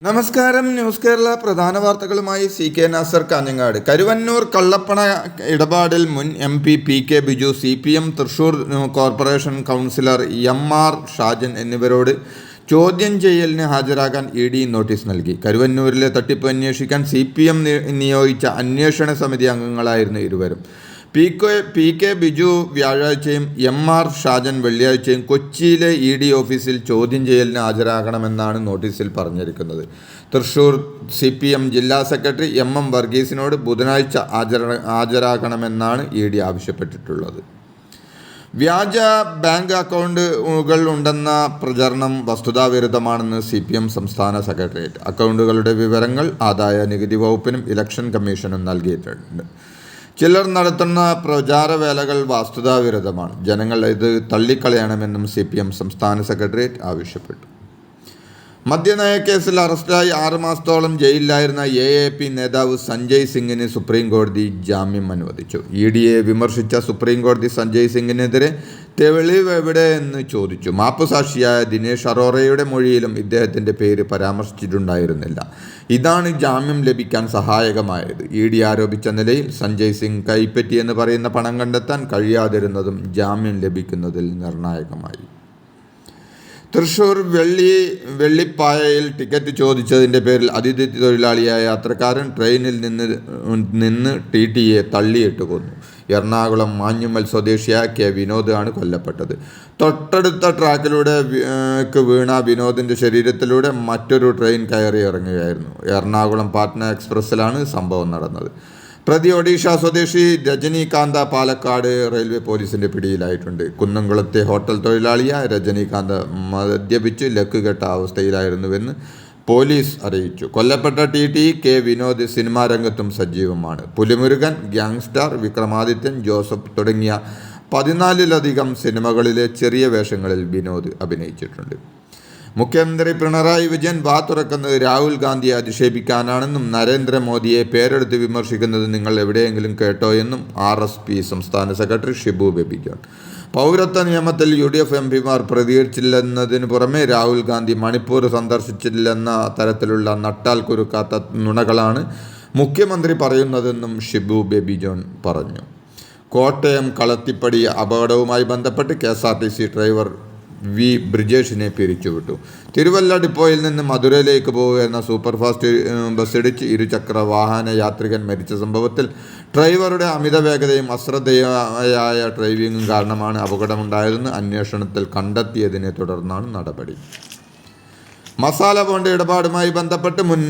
നമസ്കാരം. ന്യൂസ് കേരള പ്രധാന വാർത്തകളുമായി CK നാസർ കാഞ്ഞങ്ങാട്. കരുവന്നൂർ കള്ളപ്പണ ഇടപാടിൽ മുൻ MP PK Biju, CPM Thrissur corporation councillor MR Shajan എന്നിവരോട് ചോദ്യം ചെയ്യലിന് ഹാജരാകാൻ ED നോട്ടീസ് നൽകി. കരുവന്നൂരിലെ തട്ടിപ്പ് അന്വേഷിക്കാൻ CPM നിയോഗിച്ച അന്വേഷണ സമിതി അംഗങ്ങളായിരുന്നു ഇരുവരും. PK ബിജു വ്യാഴാഴ്ചയും MR ഷാജൻ വെള്ളിയാഴ്ചയും കൊച്ചിയിലെ ED ഓഫീസിൽ ചോദ്യം ചെയ്യലിന് ഹാജരാകണമെന്നാണ് നോട്ടീസിൽ പറഞ്ഞിരിക്കുന്നത്. തൃശൂർ CPM ജില്ലാ സെക്രട്ടറി MM വർഗീസിനോട് ബുധനാഴ്ച ഹാജരാകണമെന്നാണ് ED ആവശ്യപ്പെട്ടിട്ടുള്ളത്. വ്യാജ ബാങ്ക് അക്കൗണ്ടുകൾ ഉണ്ടെന്ന പ്രചരണം വസ്തുതാവിരുദ്ധമാണെന്ന് CPM സംസ്ഥാന സെക്രട്ടേറിയറ്റ്. അക്കൗണ്ടുകളുടെ വിവരങ്ങൾ ആദായ നികുതി വകുപ്പിനും ഇലക്ഷൻ കമ്മീഷനും നൽകിയിട്ടുണ്ട്. ചിലർ നടത്തുന്ന പ്രചാരവേലകൾ വസ്തുതാവിരുദ്ധമാണ്. ജനങ്ങൾ ഇത് തള്ളിക്കളയണമെന്നും CPM സംസ്ഥാന സെക്രട്ടേറിയറ്റ് ആവശ്യപ്പെട്ടു. മദ്യനയ കേസിൽ അറസ്റ്റായി 6 മാസത്തോളം ജയിലിലായിരുന്ന AAP നേതാവ് സഞ്ജയ് സിംഗിന് സുപ്രീം കോടതി ജാമ്യം അനുവദിച്ചു. EDയെ വിമർശിച്ച സുപ്രീം കോടതി സഞ്ജയ് സിംഗിനെതിരെ തെളിവ് എവിടെയെന്ന് ചോദിച്ചു. മാപ്പുസാക്ഷിയായ ദിനേശ് അറോറയുടെ മൊഴിയിലും ഇദ്ദേഹത്തിൻ്റെ പേര് പരാമർശിച്ചിട്ടുണ്ടായിരുന്നില്ല. ഇതാണ് ജാമ്യം ലഭിക്കാൻ സഹായകമായത്. ED ആരോപിച്ച നിലയിൽ സഞ്ജയ് സിംഗ് കൈപ്പറ്റിയെന്ന് പറയുന്ന പണം കണ്ടെത്താൻ കഴിയാതിരുന്നതും ജാമ്യം ലഭിക്കുന്നതിൽ നിർണായകമായി. തൃശൂർ വെള്ളിപ്പായയിൽ ടിക്കറ്റ് ചോദിച്ചതിൻ്റെ പേരിൽ അതിഥി തൊഴിലാളിയായ യാത്രക്കാരൻ ട്രെയിനിൽ നിന്ന് TTയെ തള്ളിയിട്ട് കൊന്നു. എറണാകുളം മാഞ്ഞുമ്മൽ സ്വദേശിയായ K വിനോദ് ആണ് കൊല്ലപ്പെട്ടത്. തൊട്ടടുത്ത ട്രാക്കിലൂടെ വീണ വിനോദിൻ്റെ ശരീരത്തിലൂടെ മറ്റൊരു ട്രെയിൻ കയറി ഇറങ്ങുകയായിരുന്നു. എറണാകുളം പാട്ന എക്സ്പ്രസ്സിലാണ് സംഭവം നടന്നത്. പ്രതി ഒഡീഷ സ്വദേശി രജനീകാന്ത പാലക്കാട് റെയിൽവേ പോലീസിൻ്റെ പിടിയിലായിട്ടുണ്ട്. കുന്നംകുളത്തെ ഹോട്ടൽ തൊഴിലാളിയായ രജനീകാന്ത് മദ്യപിച്ച് ലക്കുകെട്ട അവസ്ഥയിലായിരുന്നുവെന്ന് പോലീസ് അറിയിച്ചു. കൊല്ലപ്പെട്ട TT K വിനോദ് സിനിമാ രംഗത്തും സജീവമാണ്. പുലിമുരുകൻ, ഗ്യാങ്സ്റ്റർ, വിക്രമാദിത്യൻ, ജോസഫ് തുടങ്ങിയ 14ലധികം സിനിമകളിലെ ചെറിയ വേഷങ്ങളിൽ വിനോദ് അഭിനയിച്ചിട്ടുണ്ട്. മുഖ്യമന്ത്രി പിണറായി വിജയൻ വാ തുറക്കുന്നത് രാഹുൽ ഗാന്ധിയെ അധിക്ഷേപിക്കാനാണെന്നും നരേന്ദ്രമോദിയെ പേരെടുത്ത് വിമർശിക്കുന്നത് നിങ്ങൾ എവിടെയെങ്കിലും കേട്ടോ എന്നും RSP സംസ്ഥാന സെക്രട്ടറി ഷിബു ബേബി ജോൺ. പൗരത്വ നിയമത്തിൽ UDF MPമാർ പ്രതികരിച്ചില്ലെന്നതിന് പുറമെ രാഹുൽ ഗാന്ധി മണിപ്പൂർ സന്ദർശിച്ചില്ലെന്ന തരത്തിലുള്ള നട്ടാൽ കുരുക്കാത്ത നുണകളാണ് മുഖ്യമന്ത്രി പറയുന്നതെന്നും ഷിബു ബേബി ജോൺ പറഞ്ഞു. കോട്ടയം കളത്തിപ്പടി അപകടവുമായി ബന്ധപ്പെട്ട് KSRTC ഡ്രൈവർ V ബ്രിജേഷിനെ പിരിച്ചുവിട്ടു. തിരുവല്ല ഡിപ്പോയിൽ നിന്ന് മധുരയിലേക്ക് പോകുന്ന സൂപ്പർഫാസ്റ്റ് ബസ്സിടിച്ച് ഇരുചക്ര വാഹന യാത്രികൻ മരിച്ച സംഭവത്തിൽ ഡ്രൈവറുടെ അമിത വേഗതയും അശ്രദ്ധയായ ഡ്രൈവിംഗും കാരണമാണ് അപകടമുണ്ടായതെന്ന് അന്വേഷണത്തിൽ കണ്ടെത്തിയതിനെ തുടർന്നാണ് നടപടി. മസാല ബോണ്ട് ഇടപാടുമായി ബന്ധപ്പെട്ട് മുൻ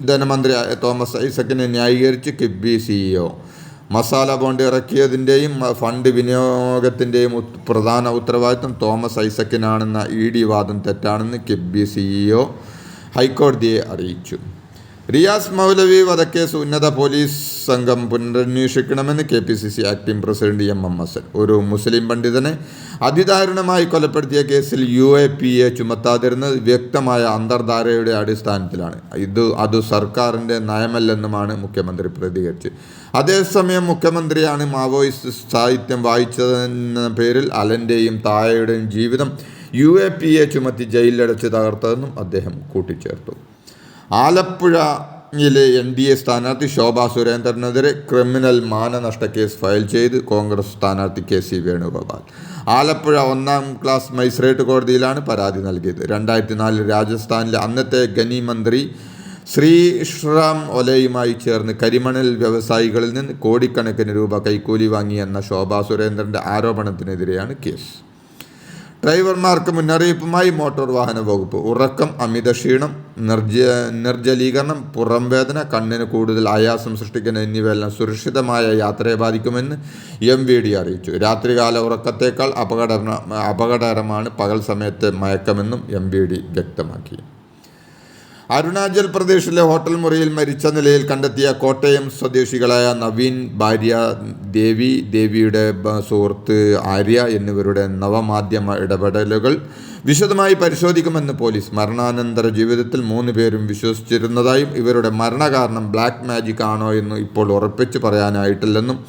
ധനമന്ത്രി തോമസ് ഐസക്കിനെ ന്യായീകരിച്ച് കിഫ്ബി CEO. മസാല ബോണ്ട് ഇറക്കിയതിൻ്റെയും ഫണ്ട് വിനിയോഗത്തിൻ്റെയും പ്രധാന ഉത്തരവാദിത്തം തോമസ് ഐസക്കിനാണെന്ന ED വാദം തെറ്റാണെന്ന് കിഫ്ബി CEO ഹൈക്കോടതിയെ അറിയിച്ചു. റിയാസ് മൗലവി വധക്കേസ് ഉന്നത പോലീസ് സംഘം പുനരന്വേഷിക്കണമെന്ന് KPCC acting president MM Hasan. ഒരു മുസ്ലിം പണ്ഡിതനെ അതിദാരുണമായി കൊലപ്പെടുത്തിയ കേസിൽ UAPA ചുമത്താതിരുന്നത് വ്യക്തമായ അന്തർധാരയുടെ അടിസ്ഥാനത്തിലാണ്. അത് സർക്കാരിൻ്റെ നയമല്ലെന്നുമാണ് മുഖ്യമന്ത്രി പ്രതികരിച്ചത്. അതേസമയം മുഖ്യമന്ത്രിയാണ് മാവോയിസ്റ്റ് സാഹിത്യം വായിച്ചതെന്ന പേരിൽ അലൻ്റെയും തായയുടെയും ജീവിതം UAPA ചുമത്തി ജയിലിലടച്ച് തകർത്തതെന്നും അദ്ദേഹം കൂട്ടിച്ചേർത്തു. ആലപ്പുഴയിലെ NDA സ്ഥാനാർത്ഥി ശോഭാ സുരേന്ദ്രനെതിരെ ക്രിമിനൽ മാനനഷ്ട കേസ് ഫയൽ ചെയ്ത് കോൺഗ്രസ് സ്ഥാനാർത്ഥി KC Venugopal. Alappuzha 1ാം class magistrate കോടതിയിലാണ് പരാതി നൽകിയത്. 2004 രാജസ്ഥാനിലെ അന്നത്തെ ഖനി മന്ത്രി ശ്രീറാം ഒലയുമായി ചേർന്ന് കരിമണൽ വ്യവസായികളിൽ നിന്ന് കോടിക്കണക്കിന് രൂപ കൈക്കൂലി വാങ്ങിയെന്ന ശോഭാ സുരേന്ദ്രൻ്റെ ആരോപണത്തിനെതിരെയാണ് കേസ്. ഡ്രൈവർമാർക്ക് മുന്നറിയിപ്പുമായി മോട്ടോർ വാഹന വകുപ്പ്. ഉറക്കം, അമിതക്ഷീണം, നിർജ്ജലീകരണം, പുറംവേദന, കണ്ണിന് കൂടുതൽ ആയാസം സൃഷ്ടിക്കുന്ന എന്നിവയെല്ലാം സുരക്ഷിതമായ യാത്രയെ ബാധിക്കുമെന്ന് MVD അറിയിച്ചു. രാത്രികാല ഉറക്കത്തേക്കാൾ അപകടകരമാണ് പകൽ സമയത്തെ മയക്കമെന്നും MVD വ്യക്തമാക്കി. അരുണാചൽ പ്രദേശിലെ ഹോട്ടൽ മുറിയിൽ മരിച്ച നിലയിൽ കണ്ടെത്തിയ കോട്ടയം സ്വദേശികളായ നവീൻ, ഭാര്യ ദേവിയുടെ സുഹൃത്ത് ആര്യ എന്നിവരുടെ നവമാധ്യമ ഇടപെടലുകൾ വിശദമായി പരിശോധിക്കുമെന്ന് പോലീസ്. മരണാനന്തര ജീവിതത്തിൽ 3 പേരും വിശ്വസിച്ചിരുന്നതായും ഇവരുടെ മരണകാരണം ബ്ലാക്ക് മാജിക് ആണോ എന്ന് ഇപ്പോൾ ഉറപ്പിച്ച് പറയാനായിട്ടില്ലെന്നും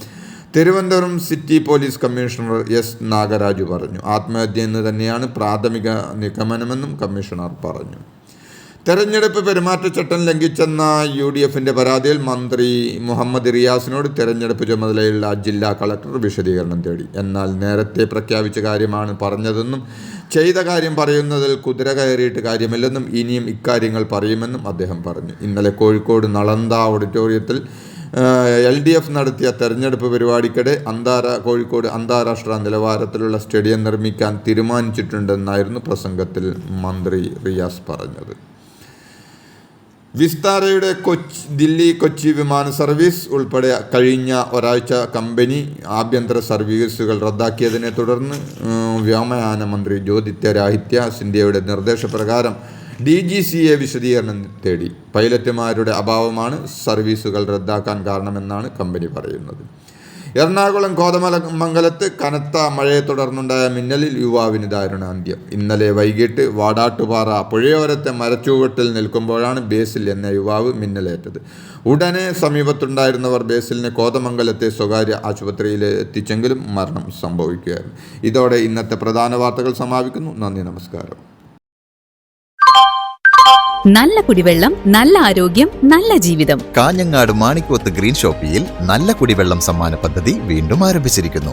Thiruvananthapuram city police commissioner S Nagaraju പറഞ്ഞു. ആത്മഹത്യ എന്ന് തന്നെയാണ് പ്രാഥമിക നിഗമനമെന്നും കമ്മീഷണർ പറഞ്ഞു. തെരഞ്ഞെടുപ്പ് പെരുമാറ്റച്ചട്ടം ലംഘിച്ചെന്ന UDFന്റെ പരാതിയിൽ മന്ത്രി മുഹമ്മദ് റിയാസിനോട് തെരഞ്ഞെടുപ്പ് ചുമതലയുള്ള ജില്ലാ കളക്ടർ വിശദീകരണം തേടി. എന്നാൽ നേരത്തെ പ്രഖ്യാപിച്ച കാര്യമാണ് പറഞ്ഞതെന്നും ചെയ്ത കാര്യം പറയുന്നതിൽ കുതിര കയറിയിട്ട് കാര്യമില്ലെന്നും ഇനിയും ഇക്കാര്യങ്ങൾ പറയുമെന്നും അദ്ദേഹം പറഞ്ഞു. ഇന്നലെ കോഴിക്കോട് നളന്ദ ഓഡിറ്റോറിയത്തിൽ LDF നടത്തിയ തെരഞ്ഞെടുപ്പ് പരിപാടിക്കിടെ കോഴിക്കോട് അന്താരാഷ്ട്ര നിലവാരത്തിലുള്ള സ്റ്റേഡിയം നിർമ്മിക്കാൻ തീരുമാനിച്ചിട്ടുണ്ടെന്നായിരുന്നു പ്രസംഗത്തിൽ മന്ത്രി റിയാസ് പറഞ്ഞത്. വിസ്താരയുടെ ദില്ലി കൊച്ചി വിമാന സർവീസ് ഉൾപ്പെടെ കഴിഞ്ഞ ഒരാഴ്ച കമ്പനി ആഭ്യന്തര സർവീസുകൾ റദ്ദാക്കിയതിനെ തുടർന്ന് വ്യോമയാന മന്ത്രി ജ്യോതിരാദിത്യ സിന്ധ്യയുടെ നിർദ്ദേശപ്രകാരം DGCA വിശദീകരണം തേടി. പൈലറ്റുമാരുടെ അഭാവമാണ് സർവീസുകൾ റദ്ദാക്കാൻ കാരണമെന്നാണ് കമ്പനി പറയുന്നത്. എറണാകുളം കോതമംഗലത്ത് കനത്ത മഴയെ തുടർന്നുണ്ടായ മിന്നലിൽ യുവാവിന് ദാരുണാന്ത്യം. ഇന്നലെ വൈകിട്ട് വാടാട്ടുപാറ പുഴയോരത്തെ മരച്ചുവട്ടിൽ നിൽക്കുമ്പോഴാണ് ബേസിൽ എന്ന യുവാവ് മിന്നലേറ്റത്. ഉടനെ സമീപത്തുണ്ടായിരുന്നവർ ബേസിലിനെ കോതമംഗലത്തെ സ്വകാര്യ ആശുപത്രിയിൽ എത്തിച്ചെങ്കിലും മരണം സംഭവിക്കുകയായിരുന്നു. ഇതോടെ ഇന്നത്തെ പ്രധാന വാർത്തകൾ സമാപിക്കുന്നു. നന്ദി, നമസ്കാരം. നല്ല കുടിവെള്ളം, നല്ല ആരോഗ്യം, നല്ല ജീവിതം. കാഞ്ഞങ്ങാട് മാണിക്കോത്ത് ഗ്രീൻ ഷോപ്പിയിൽ നല്ല കുടിവെള്ളം സമ്മാന പദ്ധതി വീണ്ടും ആരംഭിച്ചിരിക്കുന്നു.